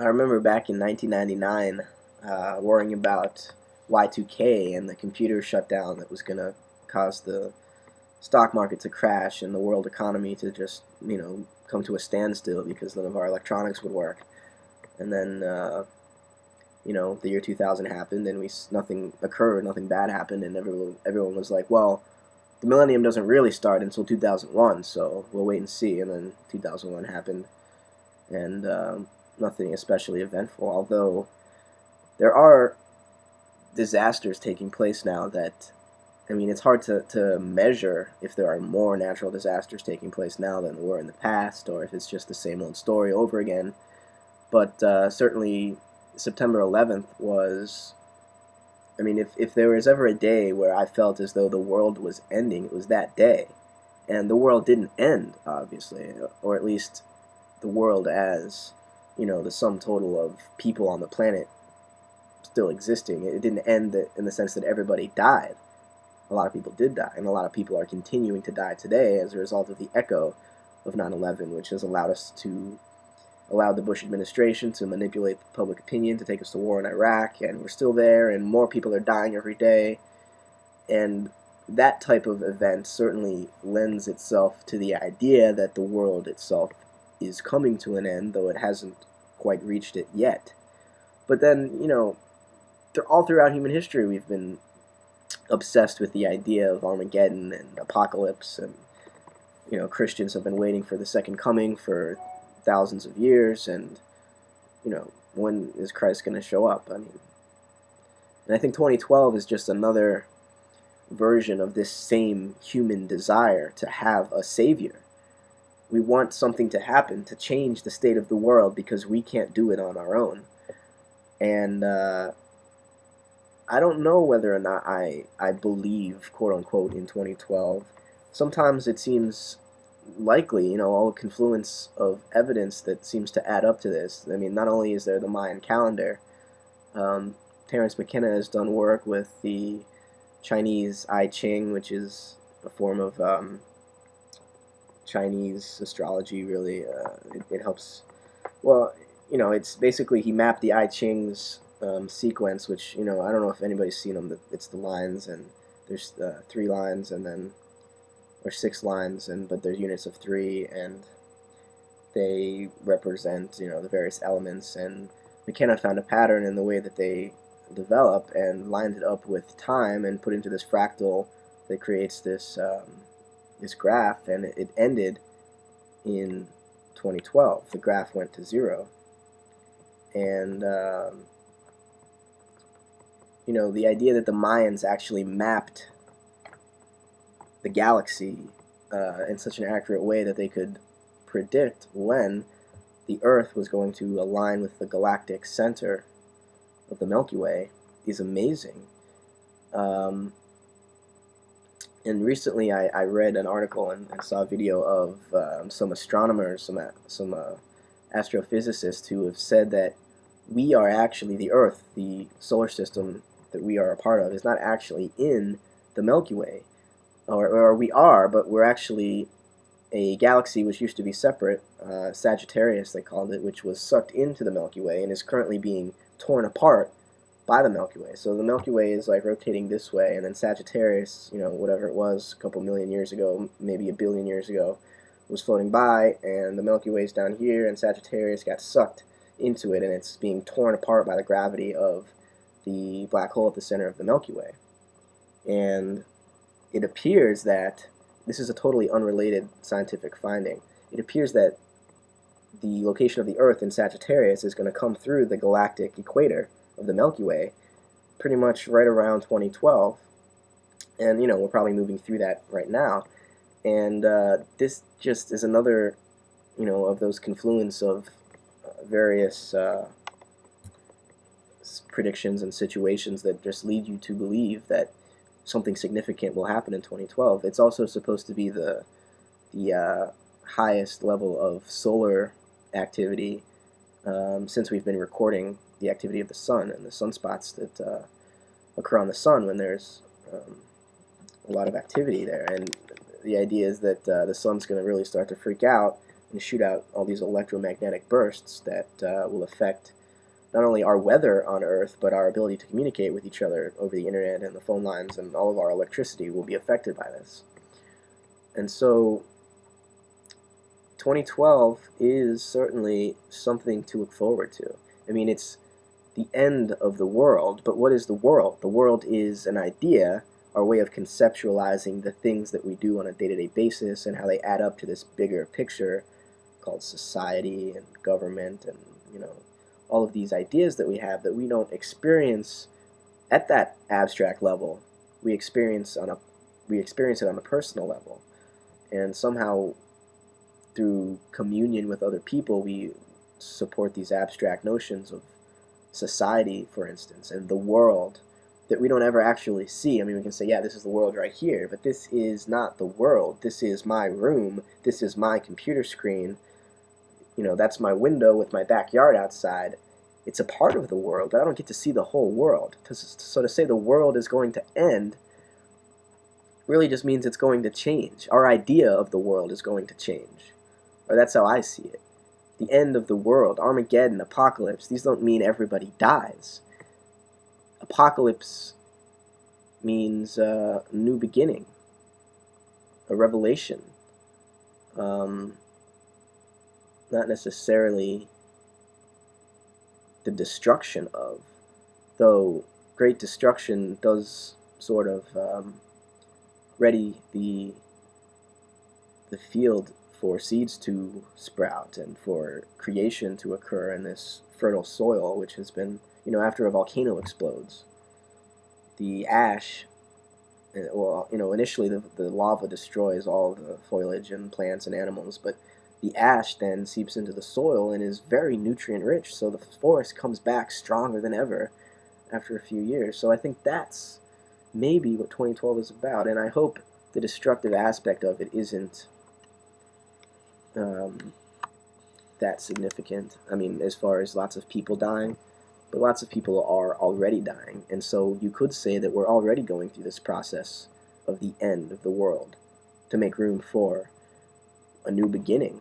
I remember back in 1999 worrying about Y2K and the computer shutdown that was going to cause the stock market to crash and the world economy to just, come to a standstill because none of our electronics would work. And then, the year 2000 happened and nothing occurred, nothing bad happened, and everyone was like, well, the millennium doesn't really start until 2001, so we'll wait and see. And then 2001 happened, and nothing especially eventful, although there are disasters taking place now that, it's hard to measure if there are more natural disasters taking place now than there were in the past, or if it's just the same old story over again. But certainly, September 11th was, if there was ever a day where I felt as though the world was ending, it was that day. And the world didn't end, obviously, or at least the world as, the sum total of people on the planet still existing. It didn't end in the sense that everybody died. A lot of people did die, and a lot of people are continuing to die today as a result of the echo of 9/11, which has allowed the Bush administration to manipulate public opinion to take us to war in Iraq, and we're still there, and more people are dying every day. And that type of event certainly lends itself to the idea that the world itself is coming to an end, though it hasn't quite reached it yet. But then, all throughout human history, we've been obsessed with the idea of Armageddon and apocalypse, and Christians have been waiting for the second coming for thousands of years, and when is Christ going to show up? And I think 2012 is just another version of this same human desire to have a savior. We want something to happen to change the state of the world because we can't do it on our own. And I don't know whether or not I believe, quote unquote, in 2012. Sometimes it seems likely, all the confluence of evidence that seems to add up to this. Not only is there the Mayan calendar, Terence McKenna has done work with the Chinese I Ching, which is a form of Chinese astrology, really. It helps, well, it's basically he mapped the I Ching's sequence, which, I don't know if anybody's seen them. It's the lines, and there's 3 lines, and then or 6 lines, but there's units of 3, and they represent, the various elements. And McKenna found a pattern in the way that they develop and lined it up with time and put into this fractal that creates this this graph, and it ended in 2012. The graph went to 0, and the idea that the Mayans actually mapped the galaxy in such an accurate way that they could predict when the Earth was going to align with the galactic center of the Milky Way is amazing. And recently I read an article and saw a video of some astronomers, some astrophysicists who have said that we are actually, the Earth, the solar system that we are a part of, is not actually in the Milky Way. Or we are, but we're actually a galaxy which used to be separate, Sagittarius they called it, which was sucked into the Milky Way and is currently being torn apart by the Milky Way. So the Milky Way is like rotating this way, and then Sagittarius, whatever it was, a couple million years ago, maybe a billion years ago, was floating by, and the Milky Way is down here, and Sagittarius got sucked into it, and it's being torn apart by the gravity of the black hole at the center of the Milky Way. And it appears that, this is a totally unrelated scientific finding, it appears that the location of the Earth in Sagittarius is going to come through the galactic equator of the Milky Way pretty much right around 2012. And, we're probably moving through that right now. And this just is another, of those confluence of various predictions and situations that just lead you to believe that something significant will happen in 2012. It's also supposed to be the highest level of solar activity since we've been recording the activity of the sun and the sunspots that occur on the sun when there's a lot of activity there. And the idea is that the sun's going to really start to freak out and shoot out all these electromagnetic bursts that will affect not only our weather on Earth, but our ability to communicate with each other over the internet and the phone lines, and all of our electricity will be affected by this. And so 2012 is certainly something to look forward to. I mean, it's the end of the world, but what is the world? The world is an idea, our way of conceptualizing the things that we do on a day-to-day basis and how they add up to this bigger picture called society and government and, all of these ideas that we have that we don't experience at that abstract level. We experience it on a personal level. And somehow through communion with other people, we support these abstract notions of society, for instance, and the world that we don't ever actually see. I mean, we can say, yeah, this is the world right here, but this is not the world. This is my room. This is my computer screen. That's my window with my backyard outside. It's a part of the world, but I don't get to see the whole world. So to say the world is going to end really just means it's going to change. Our idea of the world is going to change. Or that's how I see it. The end of the world, Armageddon, apocalypse, these don't mean everybody dies. Apocalypse means a new beginning, a revelation. Not necessarily the destruction of, though great destruction does sort of ready the field for seeds to sprout and for creation to occur in this fertile soil, which has been, after a volcano explodes, the ash, initially the lava destroys all the foliage and plants and animals, but the ash then seeps into the soil and is very nutrient rich, so the forest comes back stronger than ever after a few years. So I think that's maybe what 2012 is about, and I hope the destructive aspect of it isn't that significant. I mean, as far as lots of people dying, but lots of people are already dying, and so you could say that we're already going through this process of the end of the world to make room for a new beginning.